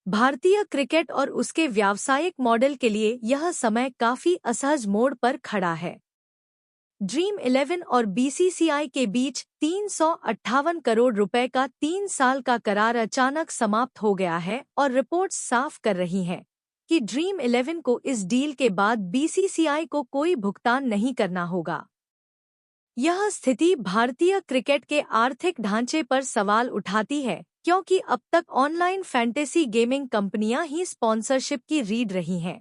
भारतीय क्रिकेट और उसके व्यावसायिक मॉडल के लिए यह समय काफी असहज मोड़ पर खड़ा है। ड्रीम 11 और बीसीसीआई के बीच 358 करोड़ रुपए का 3 साल का करार अचानक समाप्त हो गया है और रिपोर्ट्स साफ कर रही हैं कि ड्रीम 11 को इस डील के बाद बीसीसीआई को कोई भुगतान नहीं करना होगा। यह स्थिति भारतीय क्रिकेट के आर्थिक ढांचे पर सवाल उठाती है, क्योंकि अब तक ऑनलाइन फैंटेसी गेमिंग कंपनियां ही स्पॉन्सरशिप की रीढ़ रही हैं।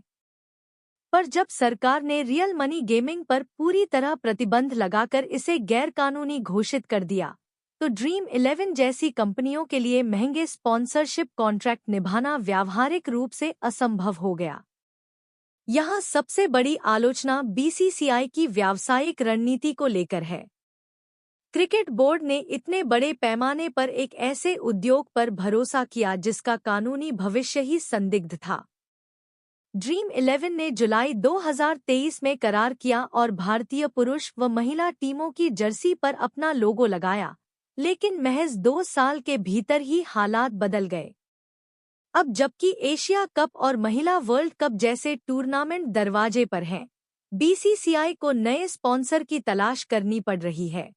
पर जब सरकार ने रियल मनी गेमिंग पर पूरी तरह प्रतिबंध लगाकर इसे गैरकानूनी घोषित कर दिया, तो ड्रीम 11 जैसी कंपनियों के लिए महंगे स्पॉन्सरशिप कॉन्ट्रैक्ट निभाना व्यावहारिक रूप से असंभव हो गया। यहाँ सबसे बड़ी आलोचना बीसीसीआई की व्यावसायिक रणनीति को लेकर है। क्रिकेट बोर्ड ने इतने बड़े पैमाने पर एक ऐसे उद्योग पर भरोसा किया जिसका कानूनी भविष्य ही संदिग्ध था। ड्रीम 11 ने जुलाई 2023 में करार किया और भारतीय पुरुष व महिला टीमों की जर्सी पर अपना लोगो लगाया, लेकिन महज 2 साल के भीतर ही हालात बदल गए। अब जबकि एशिया कप और महिला वर्ल्ड कप जैसे टूर्नामेंट दरवाजे पर हैं, बीसीसीआई को नए स्पॉन्सर की तलाश करनी पड़ रही है।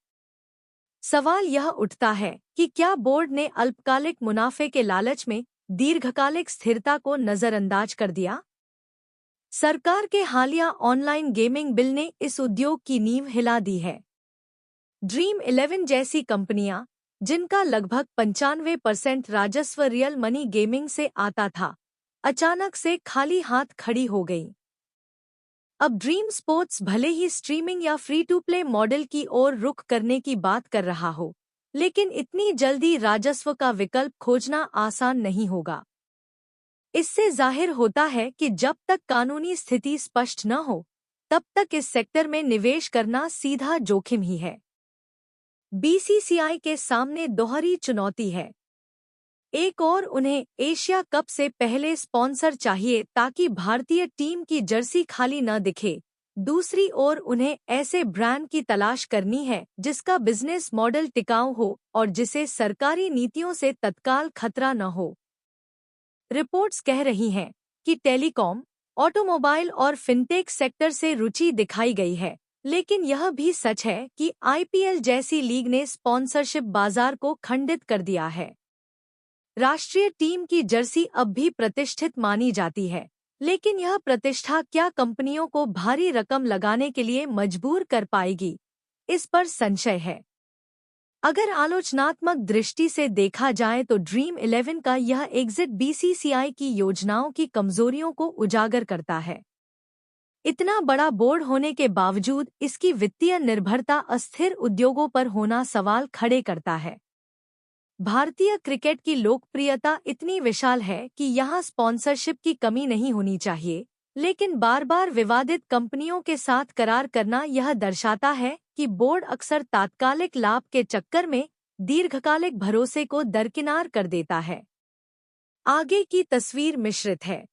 सवाल यह उठता है कि क्या बोर्ड ने अल्पकालिक मुनाफे के लालच में दीर्घकालिक स्थिरता को नजरअंदाज कर दिया? सरकार के हालिया ऑनलाइन गेमिंग बिल ने इस उद्योग की नींव हिला दी है। ड्रीम 11 जैसी कंपनियां, जिनका लगभग 95% राजस्व रियल मनी गेमिंग से आता था, अचानक से खाली हाथ खड़ी हो गईं। अब ड्रीम स्पोर्ट्स भले ही स्ट्रीमिंग या फ्री टू प्ले मॉडल की ओर रुख करने की बात कर रहा हो, लेकिन इतनी जल्दी राजस्व का विकल्प खोजना आसान नहीं होगा। इससे जाहिर होता है कि जब तक कानूनी स्थिति स्पष्ट न हो, तब तक इस सेक्टर में निवेश करना सीधा जोखिम ही है। बीसीसीआई के सामने दोहरी चुनौती है। एक और उन्हें एशिया कप से पहले स्पॉन्सर चाहिए ताकि भारतीय टीम की जर्सी खाली न दिखे। दूसरी ओर उन्हें ऐसे ब्रांड की तलाश करनी है जिसका बिजनेस मॉडल टिकाऊ हो और जिसे सरकारी नीतियों से तत्काल खतरा न हो। रिपोर्ट्स कह रही हैं कि टेलीकॉम, ऑटोमोबाइल और फिनटेक सेक्टर से रुचि दिखाई गई है, लेकिन यह भी सच है कि आईपीएल जैसी लीग ने स्पॉन्सरशिप बाजार को खंडित कर दिया है। राष्ट्रीय टीम की जर्सी अब भी प्रतिष्ठित मानी जाती है, लेकिन यह प्रतिष्ठा क्या कंपनियों को भारी रकम लगाने के लिए मजबूर कर पाएगी, इस पर संशय है। अगर आलोचनात्मक दृष्टि से देखा जाए तो ड्रीम 11 का यह एग्जिट बीसीसीआई की योजनाओं की कमजोरियों को उजागर करता है। इतना बड़ा बोर्ड होने के बावजूद इसकी वित्तीय निर्भरता अस्थिर उद्योगों पर होना सवाल खड़े करता है। भारतीय क्रिकेट की लोकप्रियता इतनी विशाल है कि यहाँ स्पॉन्सरशिप की कमी नहीं होनी चाहिए, लेकिन बार बार विवादित कंपनियों के साथ करार करना यह दर्शाता है कि बोर्ड अक्सर तात्कालिक लाभ के चक्कर में दीर्घकालिक भरोसे को दरकिनार कर देता है। आगे की तस्वीर मिश्रित है।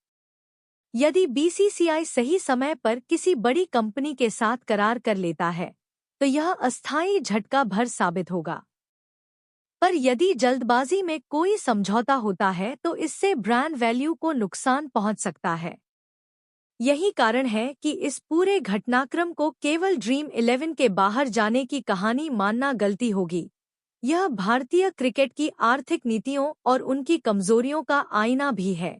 यदि बीसीसीआई सही समय पर किसी बड़ी कंपनी के साथ करार कर लेता है, तो यह अस्थायी झटका भर साबित होगा। पर यदि जल्दबाजी में कोई समझौता होता है तो इससे ब्रांड वैल्यू को नुकसान पहुंच सकता है। यही कारण है कि इस पूरे घटनाक्रम को केवल ड्रीम 11 के बाहर जाने की कहानी मानना गलती होगी। यह भारतीय क्रिकेट की आर्थिक नीतियों और उनकी कमजोरियों का आईना भी है।